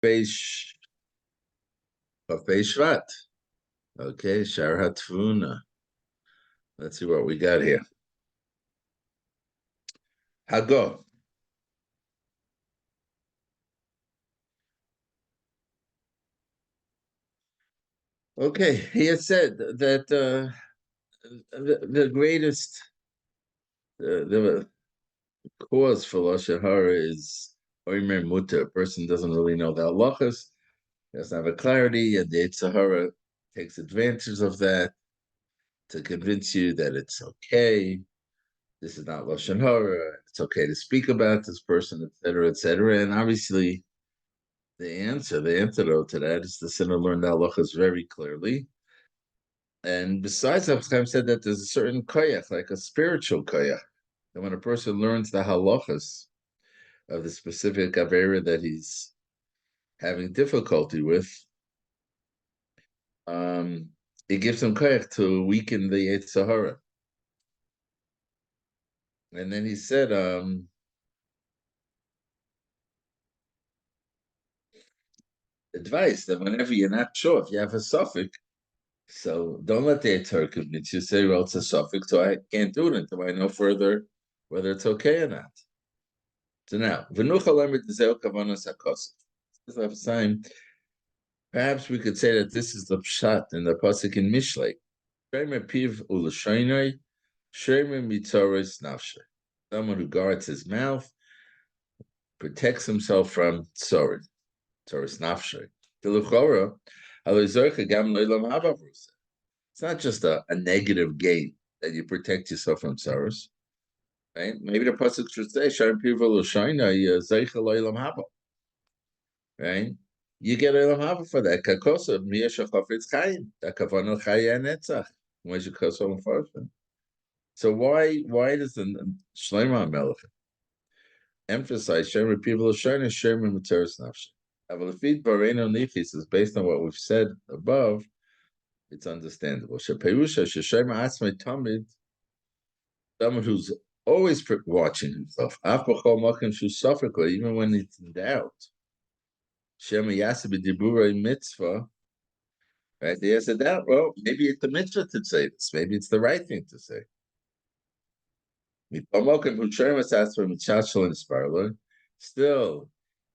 Beis Shvat. Okay, Shar HaTfuna. Let's see what we got here. Hago. Okay, he had said that the greatest the cause for Lashon Hara is Omer Mutter. A person doesn't really know the halachas, doesn't have a clarity, and the Yetzer Hara takes advantage of that to convince you that it's okay. This is not Lashon Hara. It's okay to speak about this person, etc., etc. And obviously, the antidote to that is the sinner learned the halachas very clearly. And besides, Chaim said that there's a certain koyach, like a spiritual koyach, and when a person learns the halachas of the specific avera that he's having difficulty with, um, it gives him koyach to weaken the Yetzer Hara. And then he said, advice that whenever you're not sure if you have a suffix, so don't let the Yetzer Hara convince you. Say, well, it's a suffix, so I can't do it until I know further whether it's okay or not. So now, perhaps we could say that this is the pshat in the pasuk in Mishlei. Someone who guards his mouth protects himself from tzorin, tzoris nafshe. It's not just a negative gain that you protect yourself from tzoris. Right? Maybe the pasuk should say, "Sharim pivo l'shaina zeicha lo'ilam haba." Right? You get olam haba for that. Kakosav miyasha chafetz chayim. That kavanah chaya netzach. Where's your kosav and so why does the Shlomo Melech emphasize Shem people Shana Shem and Materis Nafshe? Avalafit Bareno Nichis is based on what we've said above. It's understandable. Shepayusha Sheshem Atzmei Tamid, someone who's always watching himself. Afbachol Makim Shusafakla, even when it's in doubt. Shem Yasabi Dibura Mitzvah. Right? There's a doubt. Well, maybe it's the mitzvah to say this. Maybe it's the right thing to say. Still,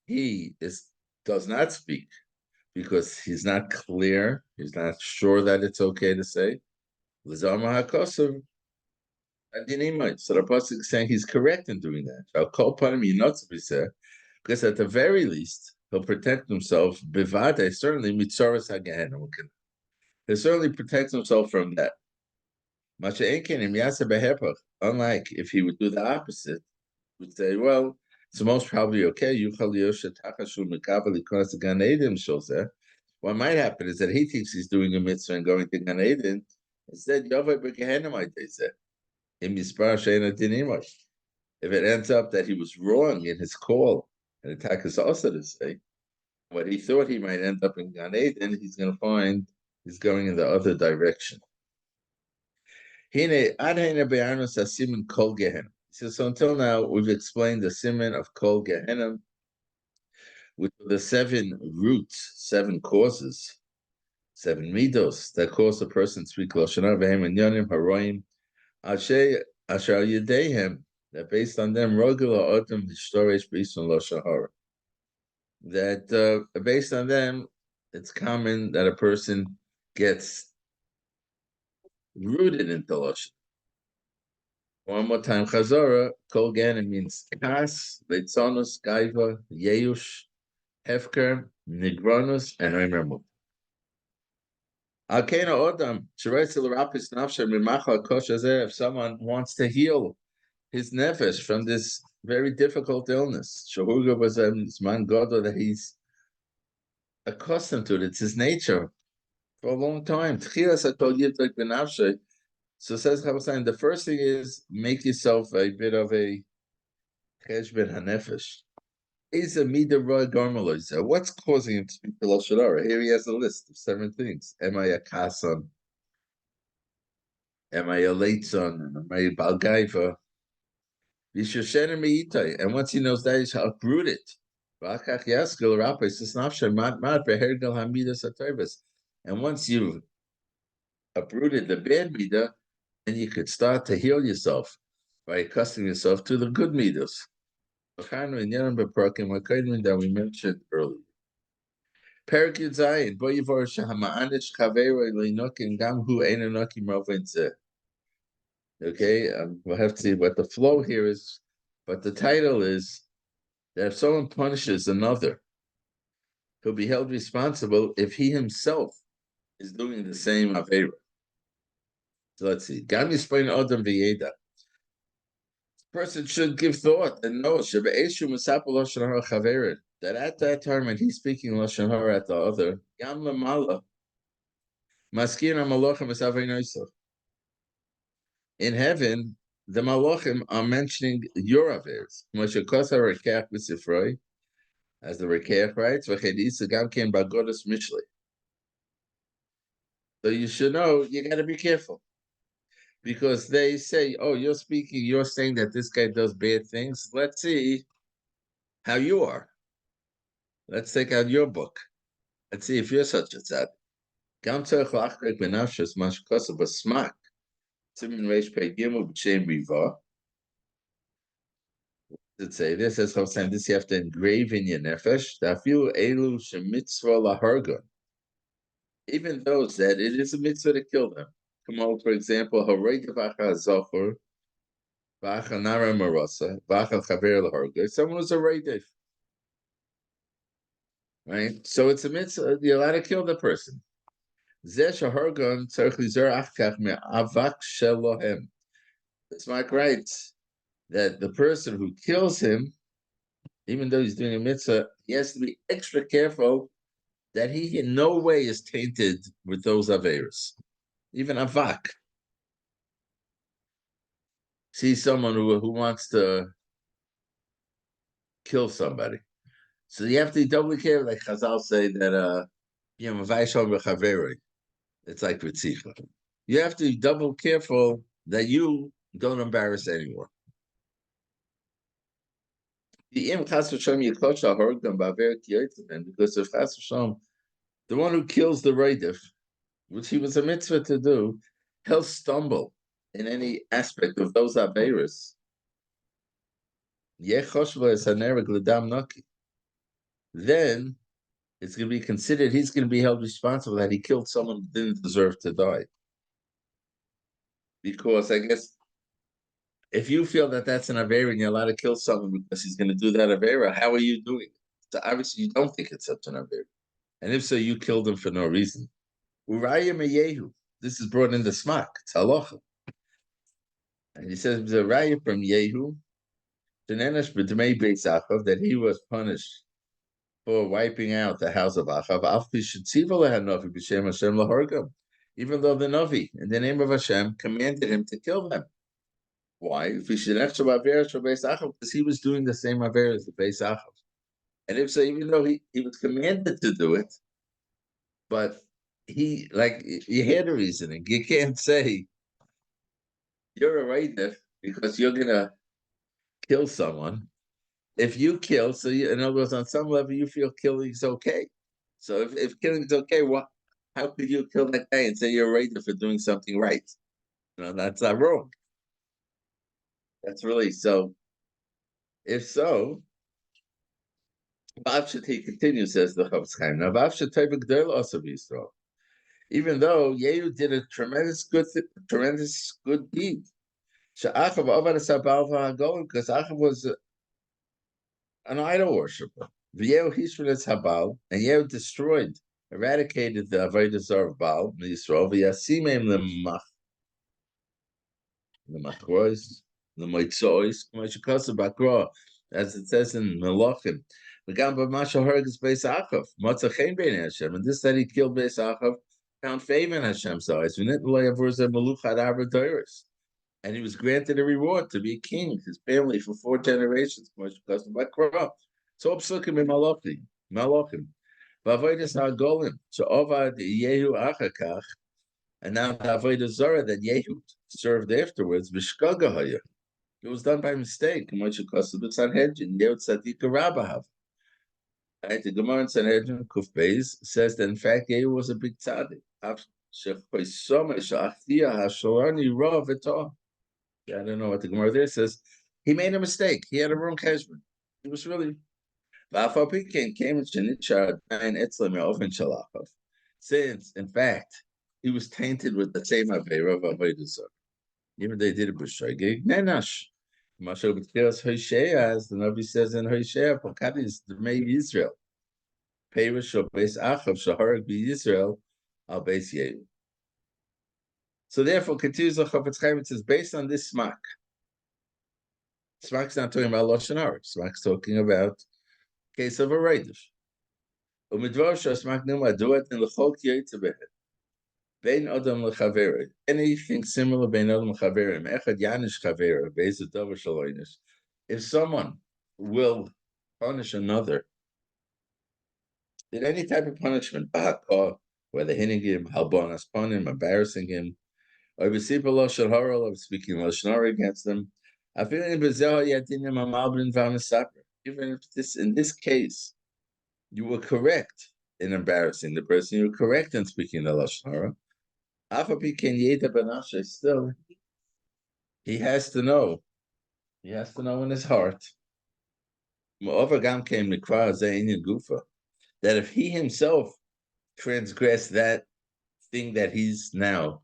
he does not speak because he's not clear, he's not sure that it's okay to say. So the Pasuk is saying he's correct in doing that. Because at the very least, he'll protect himself, certainly, he'll certainly protect himself from that. Unlike if he would do the opposite, would say, well, it's most probably okay. What might happen is that he thinks he's doing a mitzvah and going to Gan Eden. Instead, if it ends up that he was wrong in his call, and attack is also to say, what he thought he might end up in Gan Eden, he's going to find he's going in the other direction. He says, so until now, we've explained the siman of Kol Gehenna, which are the 7 roots, 7 causes, 7 midos that cause a person to speak Lashon Hara, Vehem and Yonim, Haroim, Asher Yedehem, that based on them, Rogula Otam Hishtoresh B'Yison Lashon Hara. That based on them, it's common that a person gets rooted into Lashon. One more time, Chazara, Kol Gehenna means Kas, Leitzonus, Gaiva, Yeush, Hefker, Nigronus, and Omer. If someone wants to heal his nefesh from this very difficult illness, Shahuga was a man Godo that he's accustomed to it. It's his nature for a long time. So says Chabasayin, the first thing is make yourself a bit of a cheshbon hanefesh. Is a midah garmelo. So what's causing him to speak the Lashon Hara? Here he has a list of 7 things. Am I a kasan? Am I a late son? Am I a balgaiva? And once he knows that, he's uproot it. And once you've uprooted the bad midah, then you could start to heal yourself by accustoming yourself to the good midas. That we mentioned earlier. Perak Yudzayin, Boyivor Shahama'anich Chavero Leinokin Gamhu Einanoki Movinze. Okay, we'll have to see what the flow here is, but the title is that if someone punishes another, he'll be held responsible if he himself is doing the same Avera. So let's see. Gam Yispain Odom V'yeda. Person should give thought and know that at that time when he's speaking Lashon Hara at the other, Gam Lamala, Maskina Malachim is in heaven, the Malachim are mentioning your affairs. As the Rekeach writes, so you should know, you got to be careful. Because they say, oh, you're saying that this guy does bad things. Let's see how you are. Let's take out your book. Let's see if you're such a tzad. Gam tzarech la'achrek b'nafshos mashkosa b'smak. Simin reish pei gimel b'shem riva. To say this, as Chav saying, this you have to engrave in your nefesh. Dafilu elu shemitzvah laharga. Even those that it is a mitzvah to kill them. Come on, for example, harei devacha zocher, vacha nara marasa, vacha chaver laharga. Someone was a reidef. Right? So it's a mitzvah, you're allowed to kill the person. It's Mike writes that the person who kills him, even though he's doing a mitzvah, he has to be extra careful that he in no way is tainted with those averos. Even avak. See someone who wants to kill somebody. So you have to be doubly careful, like Chazal say that it's like Ritzicha. You have to be double careful that you don't embarrass anyone. Because if Chas V'Shalom, the one who kills the Raidif, which he was a mitzvah to do, he'll stumble in any aspect of those Averis. Then it's going to be considered, he's going to be held responsible that he killed someone who didn't deserve to die. Because I guess if you feel that that's an Avera and you're allowed to kill someone because he's going to do that Avera, how are you doing it? So obviously you don't think it's such an Avera. And if so, you killed him for no reason. Uraya Meyehu. This is brought in the Smak. It's Halacha. And he says, the Raya from Yehu, that he was punished for wiping out the house of Achav, even though the Navi, in the name of Hashem, commanded him to kill them. Why? Because he was doing the same Aver as the Beis Achav. And if so, even though he was commanded to do it, but you had a reasoning. You can't say you're a Raidif because you're going to kill someone. If you kill, in other words, on some level, you feel killing's okay. So if killing's okay, how could you kill that guy and say you're a Raidif for doing something right? That's not wrong. That's really so. If so, he continues, says the Chofetz Chaim. Now, even though Yehu did a tremendous good deed, because Achav was an idol worshiper. And Yehu destroyed, eradicated the Avodah Zarah of Baal, the Machrois, the Moitzois, as it says in Melachim. And this that he killed Beis Achav found favor in Hashem's eyes. And he was granted a reward to be a king, his family for 4 generations. So Psukim in Malachim. V'avodas ha'golim, she'ovad Yehu achakach, and now the avodah zarah that Yehu served afterwards, v'shkagahaya. It was done by mistake. Right? The Gemara in Sanhedrin Kuf Beis says that in fact Yehu was a big tzaddik. Yeah, I don't know what the Gemara there says. He made a mistake. He had a wrong husband. It was really since, in fact, he was tainted with the same Aveira of Avodah Zarah. Even they did it b'shogeg nenash. Masha b'tchilas Hosea, as the Navi says in Hosea, Pokadis the May Israel. Perish or base Achav Shaharag be Israel al base Yehu. So therefore, continues the Chafetz Chaim. It says based on this smak. Smak's not talking about lashon hara. Smak's talking about case of a reidish. Umidvar shasmak numa duet in lechol kiyetzebehet. Bein adam lechaveri. Anything similar bein adam lechaveri. Echad yanish chaveri. Beis davar shaloinish. If someone will punish another, did any type of punishment, whether hitting him, halbonas panim, embarrassing him, or b'sipur lashon hara, or speaking lashon hara against them, even if this in this case you were correct in embarrassing the person, you were correct in speaking the lashon hara. Still, he has to know. He has to know in his heart that if he himself transgressed that thing that he's now,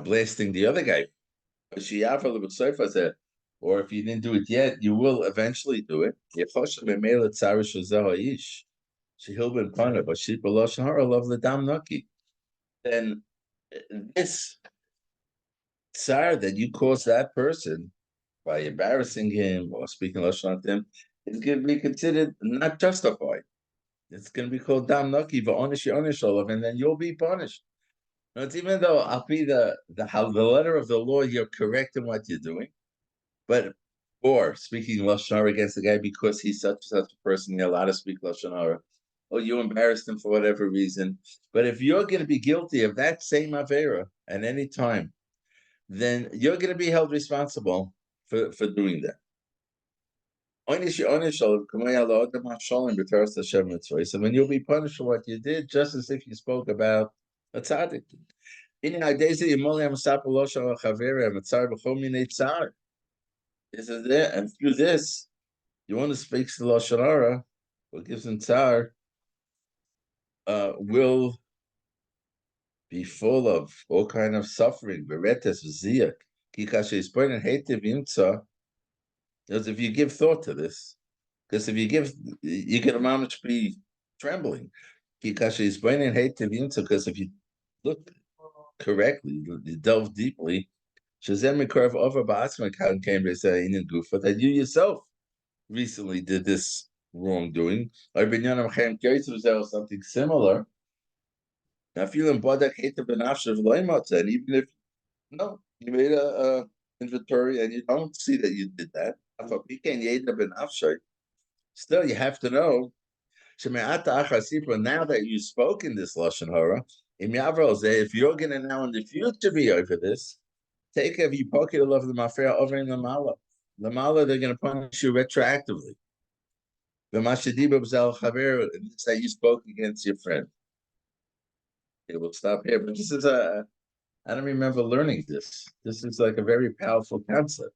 blasting the other guy, or if you didn't do it yet, you will eventually do it. Then this tsar that you cause that person by embarrassing him or speaking lashon at him is going to be considered not justified. It's going to be called dam naki, and then you'll be punished. Now, it's even though I'll be the letter of the law, you're correct in what you're doing, but or speaking lashon hara against the guy because he's such a person, you're allowed to speak lashon hara, or you embarrassed him for whatever reason. But if you're going to be guilty of that same avera at any time, then you're going to be held responsible for doing that. So when you'll be punished for what you did, just as if you spoke about a tzaddik. This is there, and through this, you want to speak to lashon hara, what gives him tzar, will be full of all kind of suffering. Beretes v'ziyak, kikashe ispoinen heitev yimtza. Because if you give thought to this, because if you can mamish be trembling. Because if you look correctly, you delve deeply, that you yourself recently did this wrongdoing, or something similar. Now, feeling bodak hated benafshav loimotza, and even if you made a inventory and you don't see that you did that, still you have to know. Now that you spoke in this lashon hara, if you're going to now in the future be over this, take if you pocket a love the mafia over in the mala. The mala, they're going to punish you retroactively. The mashadiba b'zal chaver, that you spoke against your friend. It will stop here. But this is I don't remember learning this. This is like a very powerful concept.